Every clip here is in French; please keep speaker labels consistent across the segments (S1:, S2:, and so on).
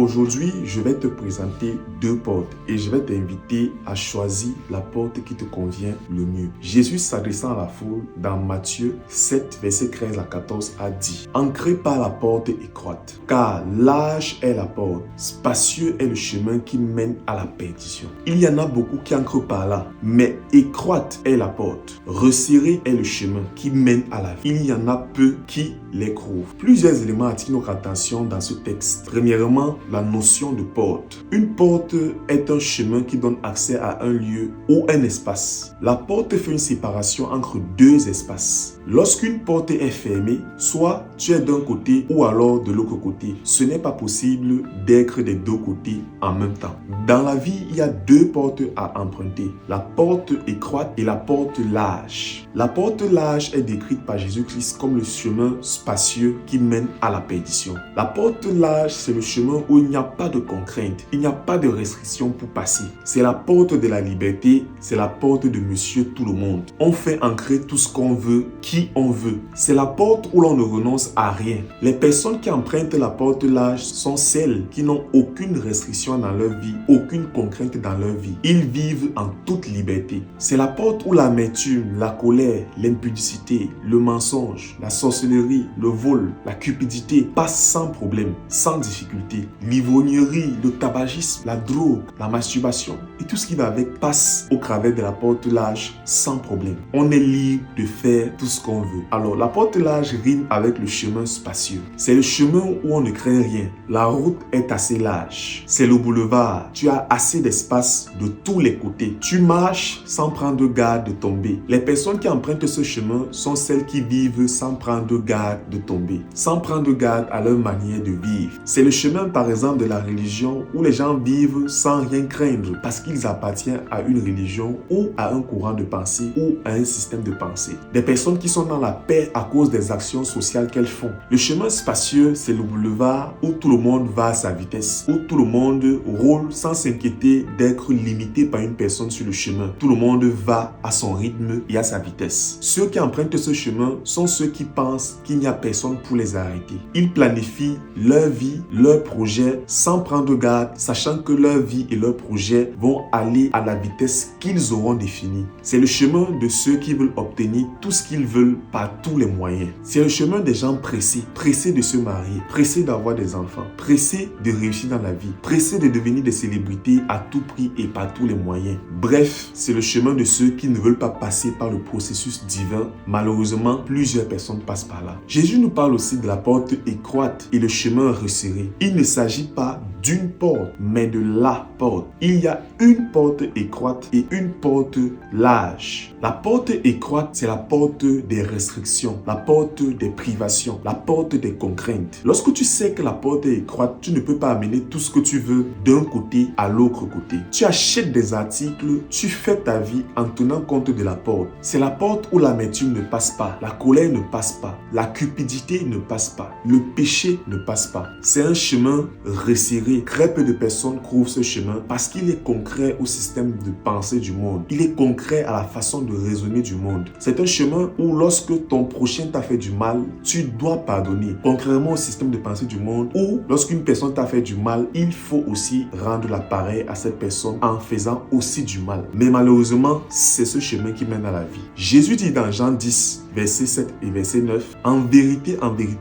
S1: Aujourd'hui, je vais te présenter deux portes et je vais t'inviter à choisir la porte qui te convient le mieux. Jésus s'adressant à la foule dans Matthieu 7, verset 13 à 14 a dit: Entrez par la porte étroite, car large est la porte, spacieux est le chemin qui mène à la perdition. Il y en a beaucoup qui entrent par là, mais étroite est la porte, resserré est le chemin qui mène à la vie. Il y en a peu qui les trouvent. Plusieurs éléments attirent notre attention dans ce texte. Premièrement, la notion de porte. Une porte est un chemin qui donne accès à un lieu ou un espace. La porte fait une séparation entre deux espaces. Lorsqu'une porte est fermée, soit tu es d'un côté ou alors de l'autre côté. Ce n'est pas possible d'être des deux côtés en même temps. Dans la vie, il y a deux portes à emprunter. La porte étroite et la porte large. La porte large est décrite par Jésus-Christ comme le chemin spacieux qui mène à la perdition. La porte large, c'est le chemin où il n'y a pas de contraintes, il n'y a pas de restrictions pour passer. C'est la porte de la liberté, c'est la porte de Monsieur Tout-le-Monde. On fait entrer tout ce qu'on veut, qui on veut. C'est la porte où l'on ne renonce à rien. Les personnes qui empruntent la porte large sont celles qui n'ont aucune restriction dans leur vie, aucune contrainte dans leur vie. Ils vivent en toute liberté. C'est la porte où l'amertume, la colère, l'impudicité, le mensonge, la sorcellerie, le vol, la cupidité passent sans problème, sans difficulté. L'ivrognerie, le tabagisme, la drogue, la masturbation et tout ce qui va avec passe au travers de la porte large sans problème. On est libre de faire tout ce qu'on veut. Alors, la porte large rime avec le chemin spacieux. C'est le chemin où on ne craint rien. La route est assez large. C'est le boulevard. Tu as assez d'espace de tous les côtés. Tu marches sans prendre garde de tomber. Les personnes qui empruntent ce chemin sont celles qui vivent sans prendre garde de tomber, sans prendre garde à leur manière de vivre. C'est le chemin, par exemple, de la religion où les gens vivent sans rien craindre parce qu'ils appartiennent à une religion ou à un courant de pensée ou à un système de pensée. Des personnes qui sont dans la paix à cause des actions sociales qu'elles font. Le chemin spacieux, c'est le boulevard où tout le monde va à sa vitesse, où tout le monde roule sans s'inquiéter d'être limité par une personne sur le chemin. Tout le monde va à son rythme et à sa vitesse. Ceux qui empruntent ce chemin sont ceux qui pensent qu'il n'y a personne pour les arrêter. Ils planifient leur vie, leur projet sans prendre garde, sachant que leur vie et leur projet vont aller à la vitesse qu'ils auront définie. C'est le chemin de ceux qui veulent obtenir tout ce qu'ils veulent par tous les moyens. C'est le chemin des gens pressés, pressés de se marier, pressés d'avoir des enfants, pressés de réussir dans la vie, pressés de devenir des célébrités à tout prix et par tous les moyens. Bref, c'est le chemin de ceux qui ne veulent pas passer par le processus divin. Malheureusement, plusieurs personnes passent par là. Jésus nous parle aussi de la porte étroite et le chemin resserré. Il ne s'agit pas d'une porte, mais de la porte. Il y a une porte étroite et une porte large. La porte étroite, c'est la porte des restrictions, la porte des privations, la porte des contraintes. Lorsque tu sais que la porte est étroite, tu ne peux pas amener tout ce que tu veux d'un côté à l'autre côté. Tu achètes des articles, tu fais ta vie en tenant compte de la porte. C'est la porte où l'amertume ne passe pas, la colère ne passe pas, la cupidité ne passe pas, le péché ne passe pas. C'est un chemin resserré. Très peu de personnes trouvent ce chemin parce qu'il est concret au système de pensée du monde. Il est concret à la façon de raisonner du monde. C'est un chemin où lorsque ton prochain t'a fait du mal, tu dois pardonner. Contrairement au système de pensée du monde où lorsqu'une personne t'a fait du mal, il faut aussi rendre l'appareil à cette personne en faisant aussi du mal. Mais malheureusement, c'est ce chemin qui mène à la vie. Jésus dit dans Jean 10, verset 7 et verset 9, en vérité,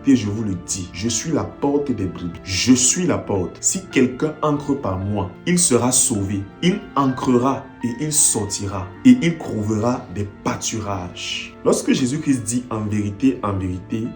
S1: je vous le dis, je suis la porte des brebis. Je suis la porte. Si quelqu'un entre par moi, il sera sauvé. Il entrera et il sortira et il trouvera des pâturages. Lorsque Jésus-Christ dit en vérité,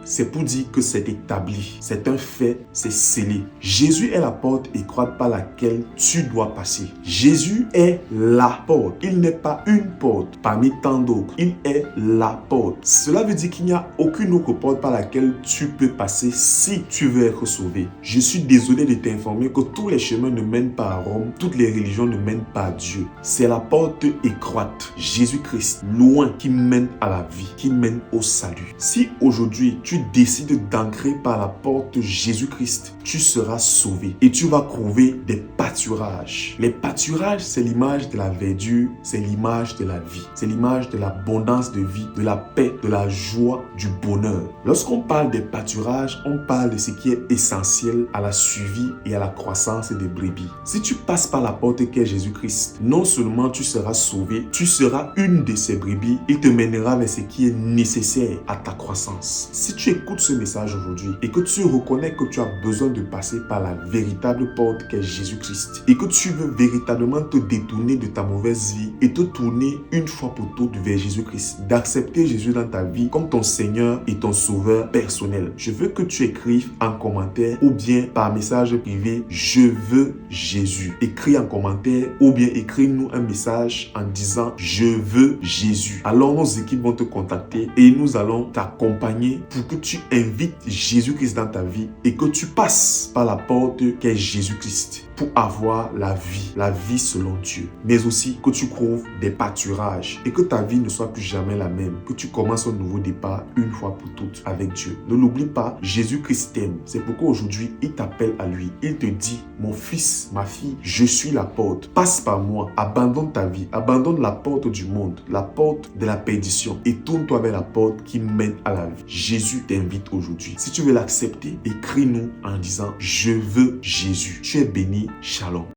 S1: c'est pour dire que c'est établi, c'est un fait, c'est scellé. Jésus est la porte étroite par laquelle tu dois passer. Jésus est la porte. Il n'est pas une porte parmi tant d'autres. Il est la porte. Cela veut dire qu'il n'y a aucune autre porte par laquelle tu peux passer si tu veux être sauvé. Je suis désolé de t'informer que tous les chemins ne mènent pas à Rome, toutes les religions ne mènent pas à Dieu. C'est la la porte étroite, Jésus-Christ, loin, qui mène à la vie, qui mène au salut. Si aujourd'hui tu décides d'entrer par la porte Jésus-Christ, tu seras sauvé et tu vas trouver des pâturages. Les pâturages, c'est l'image de la verdure, c'est l'image de la vie, c'est l'image de l'abondance de vie, de la paix, de la joie, du bonheur. Lorsqu'on parle des pâturages, on parle de ce qui est essentiel à la survie et à la croissance des brebis. Si tu passes par la porte qu'est Jésus-Christ, non seulement tu seras sauvé, tu seras une de ces brebis. Il te mènera vers ce qui est nécessaire à ta croissance. Si tu écoutes ce message aujourd'hui et que tu reconnais que tu as besoin de passer par la véritable porte qu'est Jésus-Christ et que tu veux véritablement te détourner de ta mauvaise vie et te tourner une fois pour toutes vers Jésus-Christ, d'accepter Jésus dans ta vie comme ton Seigneur et ton Sauveur personnel, je veux que tu écrives en commentaire ou bien par message privé « Je veux Jésus ». Écris en commentaire ou bien écris-nous un message en disant « Je veux Jésus ». Alors nos équipes vont te contacter et nous allons t'accompagner pour que tu invites Jésus-Christ dans ta vie et que tu passes par la porte qu'est Jésus-Christ pour avoir la vie selon Dieu. Mais aussi que tu trouves des pâturages et que ta vie ne soit plus jamais la même, que tu commences un nouveau départ une fois pour toutes avec Dieu. Ne l'oublie pas, Jésus-Christ t'aime. C'est pourquoi aujourd'hui, il t'appelle à lui. Il te dit, mon fils, ma fille, je suis la porte. Passe par moi, abandonne ta vie, abandonne la porte du monde, la porte de la perdition et tourne-toi vers la porte qui mène à la vie. Jésus t'invite aujourd'hui. Si tu veux l'accepter, écris-nous en disant, je veux Jésus. Tu es béni. Shalom.